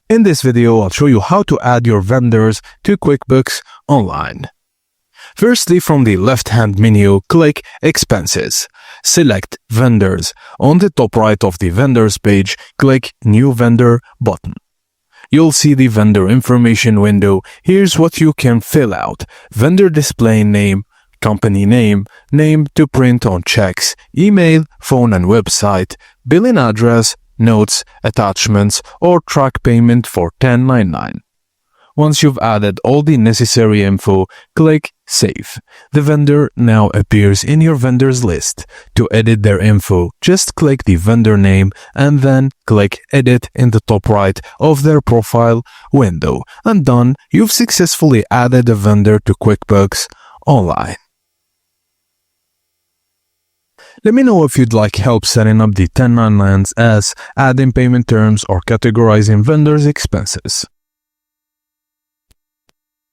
In this video, I'll show you how to add your vendors to QuickBooks Online. Firstly, from the left-hand menu, click Expenses. Select Vendors. On the top right of the Vendors page, click New Vendor button. You'll see the vendor information window. Here's what you can fill out: vendor display name, company name, name to print on checks, email, phone and website, billing address, notes, attachments, or track payment for 1099. Once you've added all the necessary info, click Save. The vendor now appears in your vendors list. To edit their info, just click the vendor name and then click Edit in the top right of their profile window. And done, you've successfully added a vendor to QuickBooks Online. Let me know if you'd like help setting up the 1099s as adding payment terms or categorizing vendors' expenses.